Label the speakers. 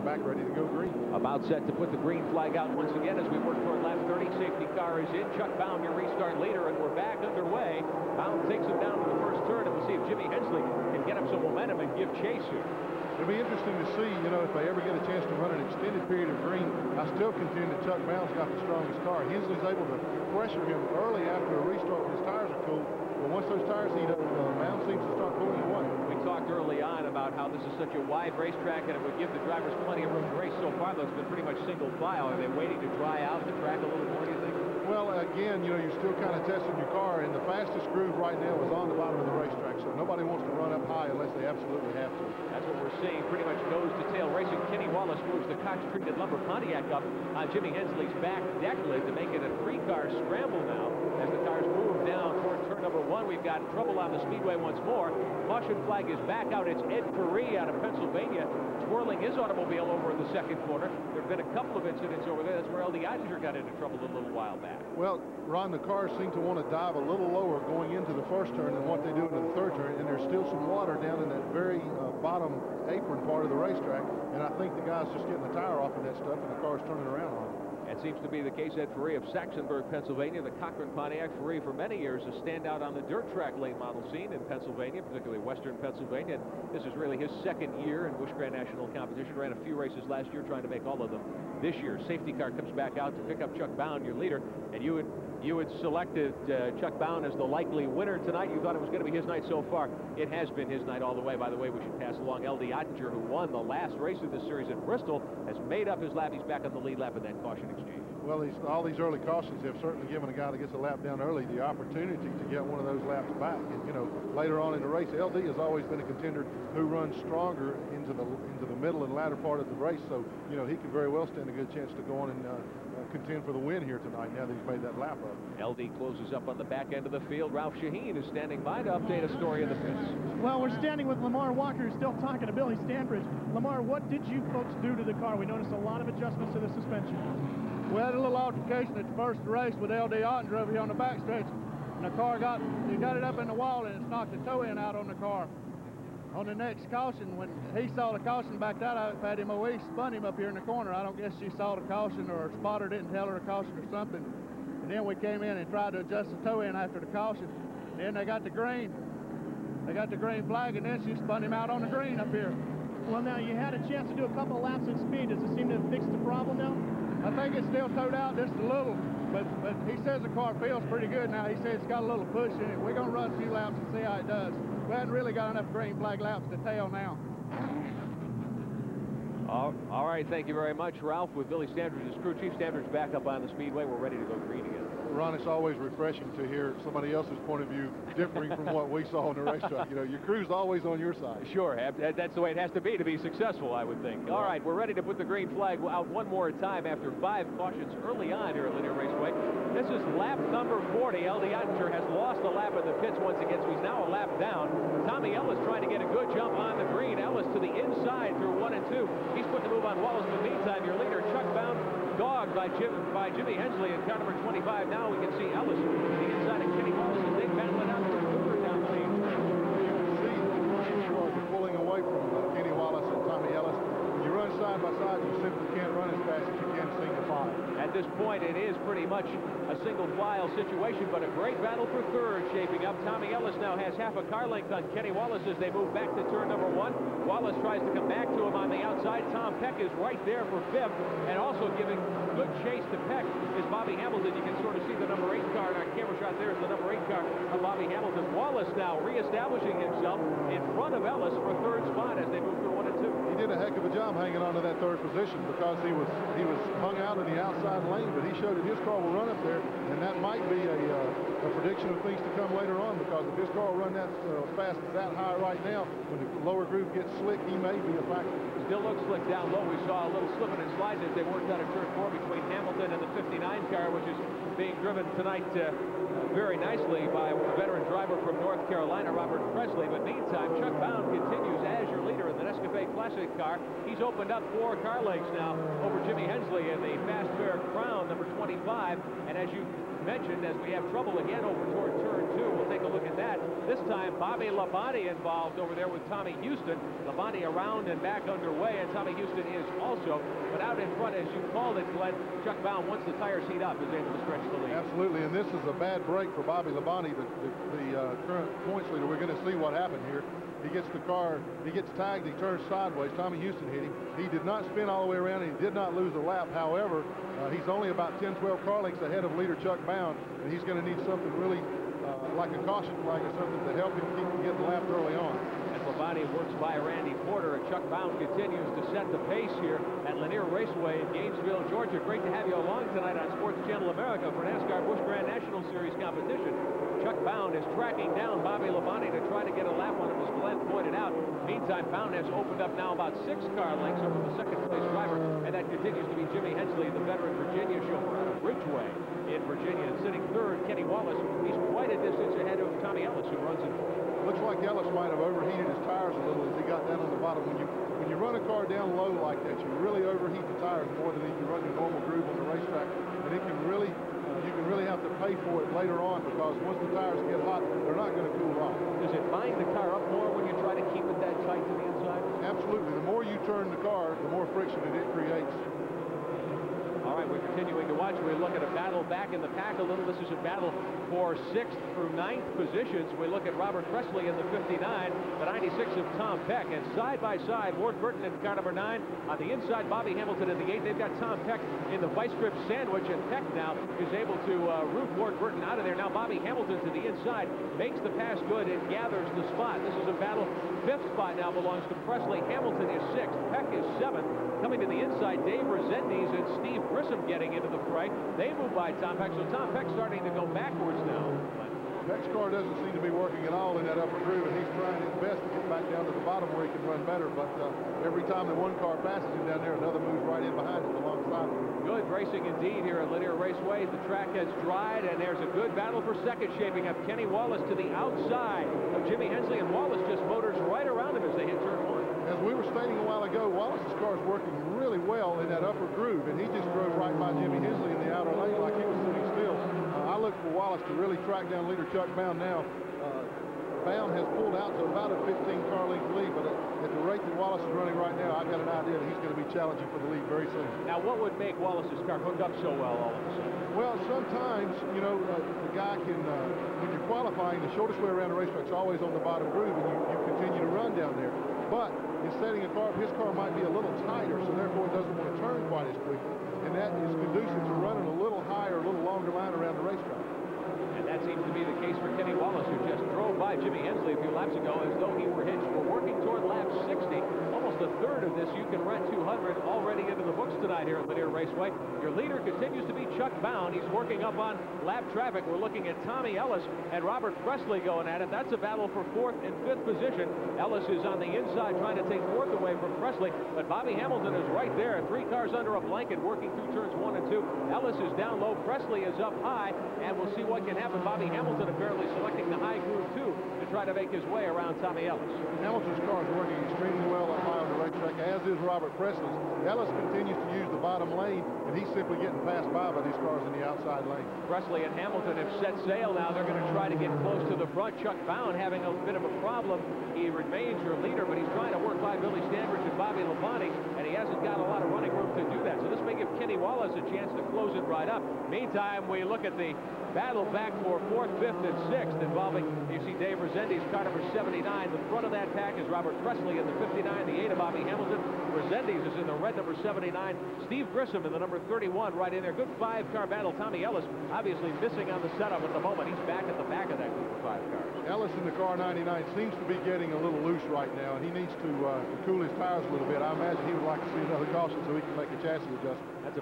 Speaker 1: back ready to go green.
Speaker 2: About set to put the green flag out once again as we work toward lap 30. Safety car is in. Chuck Bound, your restart leader, and we're back underway. Bound takes him down to the first turn, and we'll see if Jimmy Hensley can get up some momentum and give chase here.
Speaker 1: It'll be interesting to see, you know, if they ever get a chance to run an extended period of green. I still contend that Chuck Bound's got the strongest car. Hensley's able to pressure him early after a restart when his tires are cool. But once those tires heat up, Bound seems to start pulling away.
Speaker 2: We talked early on about how this is such a wide racetrack and it would give the drivers plenty of room to race. So far, though, it's been pretty much single file. Are they waiting to dry out the track a little more, do you think?
Speaker 1: Well, again, you know, you're still kind of testing your car, and the fastest groove right now is on the bottom of the racetrack, so nobody wants to run up high unless they absolutely have to. That's
Speaker 2: what we're seeing, pretty much nose-to-tail racing. Kenny Wallace moves the Cox-treated lumber Pontiac up on Jimmy Hensley's back deck lid to make it a three-car scramble now. As the cars move down toward turn number 1, we've got trouble on the speedway once more. Caution flag is back out. It's Ed Ferree out of Pennsylvania twirling his automobile over in the second corner. There have been a couple of incidents over there. That's where L.D. Eisinger got into trouble a little while back.
Speaker 1: Well, Ron, the cars seem to want to dive a little lower going into the first turn than what they do into the third turn, and there's still some water down in that very bottom apron part of the racetrack, and I think the guy's just getting the tire off of that stuff, and the car's turning around on it.
Speaker 2: That seems to be the case. Ed Ferree of Saxonburg, Pennsylvania, the Cochran Pontiac. Ferree, for many years, a standout on the dirt track late model scene in Pennsylvania, particularly western Pennsylvania. This is really his second year in Busch Grand National competition. Ran a few races last year, trying to make all of them this year. Safety car comes back out to pick up Chuck Bound, your leader, and you had selected Chuck Bound as the likely winner tonight. You thought it was going to be his night so far. It has been his night all the way. By the way, we should pass along L.D. Eisinger, who won the last race of this series at Bristol, has made up his lap. He's back on the lead lap in that caution exchange.
Speaker 1: Well, all these early cautions have certainly given a guy that gets a lap down early the opportunity to get one of those laps back. And, you know, later on in the race, LD has always been a contender who runs stronger into the middle and latter part of the race. So, you know, he could very well stand a good chance to go on and contend for the win here tonight now that he's made that lap up.
Speaker 2: LD closes up on the back end of the field. Ralph Shaheen is standing by to update a story in the pits.
Speaker 3: Well, we're standing with Lamar Walker, who's still talking to Billy Stanbridge. Lamar, what did you folks do to the car? We noticed a lot of adjustments to the suspension.
Speaker 4: We had a little altercation at the first race with L.D. Ottinger over here on the backstretch, and the car got it up in the wall, and it's knocked the toe end out on the car. On the next caution, when he saw the caution backed out of it, Patty Moe spun him up here in the corner. I don't guess she saw the caution, or a spotter didn't tell her a caution or something. And then we came in and tried to adjust the toe end after the caution. And then they got the green flag, and then she spun him out on the green up here.
Speaker 3: Well, now you had a chance to do a couple of laps at speed. Does it seem to have fixed the problem now?
Speaker 4: I think it's still towed out just a little, but he says the car feels pretty good now. He says it's got a little push in it. We're going to run a few laps and see how it does. We haven't really got enough green flag laps to tail now.
Speaker 2: All right, thank you very much, Ralph. With Billy Standridge, his crew chief. Standridge back up on the speedway. We're ready to go green again.
Speaker 1: Ron, it's always refreshing to hear somebody else's point of view differing from what we saw on the racetrack. You know, your crew's always on your side.
Speaker 2: Sure, that's the way it has to be successful, I would think. All right, we're ready to put the green flag out one more time after 5 cautions early on here at Lanier Raceway. This is lap number 40. L.D. Ottinger has lost a lap in the pits once again, so he's now a lap down. Tommy Ellis trying to get a good jump on the green. Ellis to the inside through 1 and 2. He's putting the move on Wallace. In the meantime, your leader, Chuck Bound, dogged by Jimmy Hensley in car number 25. Now we can see Ellis to the inside of Kenny Wallace as they battle it out for a quarter down the lane.
Speaker 1: You can see the cars are pulling away from Kenny Wallace and Tommy Ellis. When you run side by side, you simply can't run as fast as you can single file.
Speaker 2: At this point, it is pretty much a single file situation, but a great battle for third shaping up. Tommy Ellis now has half a car length on Kenny Wallace as they move back to turn number 1. Wallace tries to come back to him on the outside. Tom Peck is right there for 5th, and also giving good chase to Peck is Bobby Hamilton. You can sort of see the number 8 car in our camera shot. There is the number 8 car of Bobby Hamilton. Wallace now reestablishing himself in front of Ellis for third spot as they move through 1 and 2.
Speaker 1: He did a heck of a job hanging on to that third position because he was hung out in the outside lane, but he showed that his car will run up there, and that might be a prediction of things to come later on, because if his car will run that fast as that high right now, when the lower groove gets slick, he may be a factor.
Speaker 2: Still looks slick down low. We saw a little slipping and sliding as they worked out of turn 4 between Hamilton and the 59 car, which is being driven tonight very nicely by a veteran driver from North Carolina, Robert Presley. But meantime, Chuck Bound continues as your leader in the Nescafe Classic car. He's opened up 4 car lengths now over Jimmy Hensley in the Fast Fair Crown, number 25. And as you mentioned, as we have trouble again over toward turn 2. We'll take a look at that. This time, Bobby Labonte involved over there with Tommy Houston. Labonte around and back underway, and Tommy Houston is also. But out in front, as you called it, Glenn, Chuck Bound, once the tires heat up, is able to stretch the lead.
Speaker 1: Absolutely, and this is a bad break for Bobby Labonte, the current points leader. We're going to see what happened here. He gets the car, he gets tagged, he turns sideways. Tommy Houston hit him. He did not spin all the way around, and he did not lose a lap. However, he's only about 10, 12 car lengths ahead of leader Chuck Bound, and he's going to need something really like a caution flag or something to help him keep from getting lapped early on.
Speaker 2: As Labonte works by Randy Porter, and Chuck Bound continues to set the pace here at Lanier Raceway in Gainesville, Georgia. Great to have you along tonight on Sports Channel America for NASCAR Busch Grand National Series competition. Chuck Bound is tracking down Bobby Labonte to try to get a lap on him, as Glenn pointed out. Meantime, Bound has opened up now about 6 car lengths over the second-place driver, and that continues to be Jimmy Hensley, the veteran Virginia chauffeur out of Ridgeway in Virginia. And sitting third, Kenny Wallace. He's quite a distance ahead of Tommy Ellis, who runs in fourth.
Speaker 1: Looks like Ellis might have overheated his tires a little as he got down on the bottom. When you run a car down low like that, you really overheat the tires more than if you run your normal groove on the racetrack, and it can really you can really have to pay for it later on, because once the tires get hot, they're not going to cool off.
Speaker 2: Does it bind the car up more when you try to keep it that tight to the inside?
Speaker 1: Absolutely. The more you turn the car, the more friction it creates.
Speaker 2: All right, we're continuing to watch. We look at a battle back in the pack a little. This is a battle for 6th through 9th positions. We look at Robert Presley in the 59, the 96 of Tom Peck, and side by side, Ward Burton in car number 9. On the inside, Bobby Hamilton in the 8. They've got Tom Peck in the vice grip sandwich, and Peck now is able to root Ward Burton out of there. Now Bobby Hamilton to the inside makes the pass good and gathers the spot. This is a battle. 5th spot now belongs to Presley. Hamilton is 6th. Peck is 7th. Coming to the inside, Dave Rezendes and Steve Grissom getting into the fray. They move by Tom Peck, so Tom Peck's starting to go backwards now.
Speaker 1: Peck's car doesn't seem to be working at all in that upper groove, and he's trying his best to get back down to the bottom where he can run better, but every time the one car passes him down there, another moves right in behind him alongside him.
Speaker 2: Good racing indeed here at Lanier Raceway. The track has dried, and there's a good battle for second shaping up. Kenny Wallace to the outside of Jimmy Hensley, and Wallace just motors right around him as they hit turn 1.
Speaker 1: As we were stating a while ago, Wallace's car is working really well in that upper groove, and he just drove right by Jimmy Hensley in the outer lane like he was sitting still. I look for Wallace to really track down leader Chuck Bound now. Bound has pulled out to about a 15-car length lead, but at the rate that Wallace is running right now, I've got an idea that he's going to be challenging for the lead very soon.
Speaker 2: Now, what would make Wallace's car hook up so well all of a sudden?
Speaker 1: Well, sometimes, you know, the guy can, when you're qualifying, the shortest way around the racetrack is always on the bottom groove, and you continue to run down there. But in setting a car, his car might be a little tighter, so therefore it doesn't want to turn quite as quickly. And that is conducive to running a little higher, a little longer line around the racetrack.
Speaker 2: And that seems to be the case for Kenny Wallace, who just drove by Jimmy Hensley a few laps ago as though he were hitched. We're working toward lap 60. Almost a third of this You Can Rent 200 already into the books tonight here at Lanier Raceway. Your leader continues to be Chuck Bound. He's working up on lap traffic. We're looking at Tommy Ellis and Robert Presley going at it. That's a battle for 4th and 5th position. Ellis is on the inside trying to take 4th away from Presley, but Bobby Hamilton is right there. 3 cars under a blanket working through turns 1 and 2. Ellis is down low. Presley is up high, and we'll see what can happen. Bobby Hamilton apparently selecting the high groove too to try to make his way around Tommy Ellis.
Speaker 1: Hamilton's car is working extremely well up high on the racetrack, as is Robert Presley's. Ellis continues to use the bottom lane, and he's simply getting passed by these cars in the outside lane.
Speaker 2: Presley and Hamilton have set sail now. They're going to try to get close to the front. Chuck Bound having a bit of a problem. He remains your leader, but he's trying to work by Billy Stanbridge and Bobby Labonte, and he hasn't got a lot of running room to do that. So this may give Kenny Wallace a chance to close it right up. Meantime, we look at the battle back for 4th, 5th, and 6th involving, you see Dave Rezendes, car number 79. The front of that pack is Robert Presley in the 59, the 8 of Bobby Hamilton. Rezendes is in the red number 79. Steve Grissom in the number 31 right in there. Good 5-car battle. Tommy Ellis obviously missing on the setup at the moment. He's back at the back of that group of 5 cars.
Speaker 1: Ellis in the car 99 seems to be getting a little loose right now, and he needs to cool his tires a little bit. I imagine he would like to see another caution so he can make a chassis adjustment.
Speaker 2: That's a